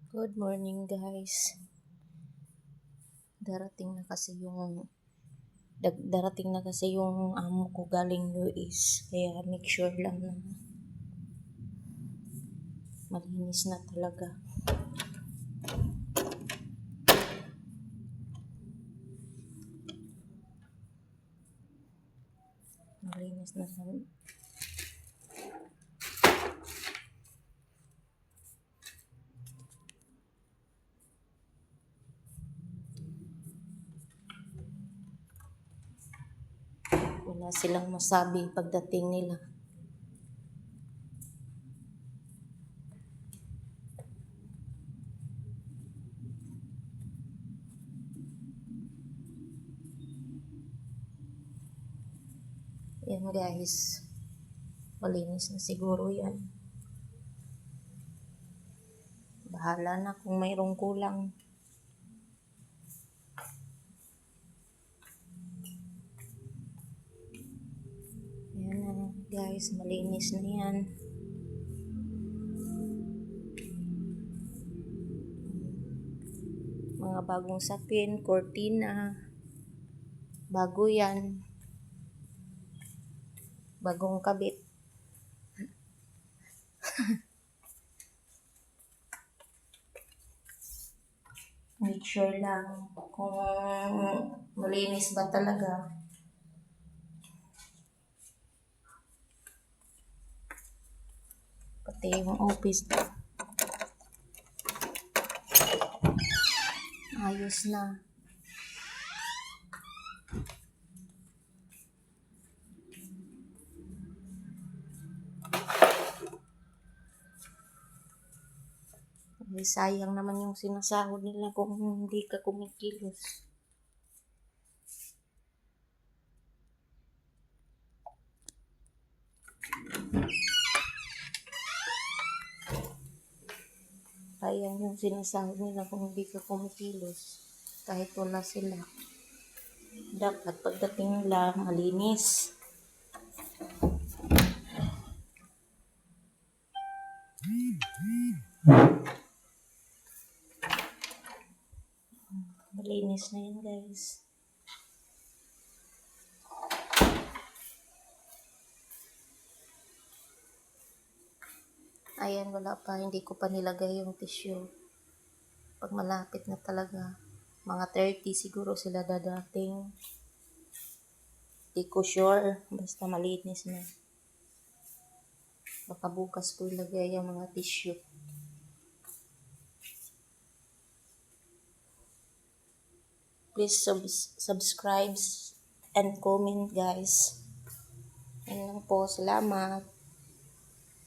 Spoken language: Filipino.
Good morning guys. Darating na kasi yung amo ko galing US. Kaya make sure lang na malinis na talaga. Malinis na sa wala silang masabi pagdating nila. Yan guys. Malinis na siguro yan. Bahala na kung mayroong kulang. Yan na guys. Malinis na yan. Mga bagong sapin, cortina. Bago yan. Bagong kabit. Make sure lang kung malinis ba talaga. Pati yung office. Ayos na. Sayang naman yung sinasahod nila kung hindi ka kumikilos. Sayang yung sinasahod nila kung hindi ka kumikilos. Kahit wala sila. Dapat pagdating nila, malinis. Malinis na yan guys. Ayan, wala pa. Hindi ko pa nilagay yung tissue. Pag malapit na talaga, mga 30 siguro sila dadating. Di ko sure. Basta malinis na. Baka bukas ko ilagay yung mga tissue. Please subscribe and comment guys. Yan lang po. Salamat.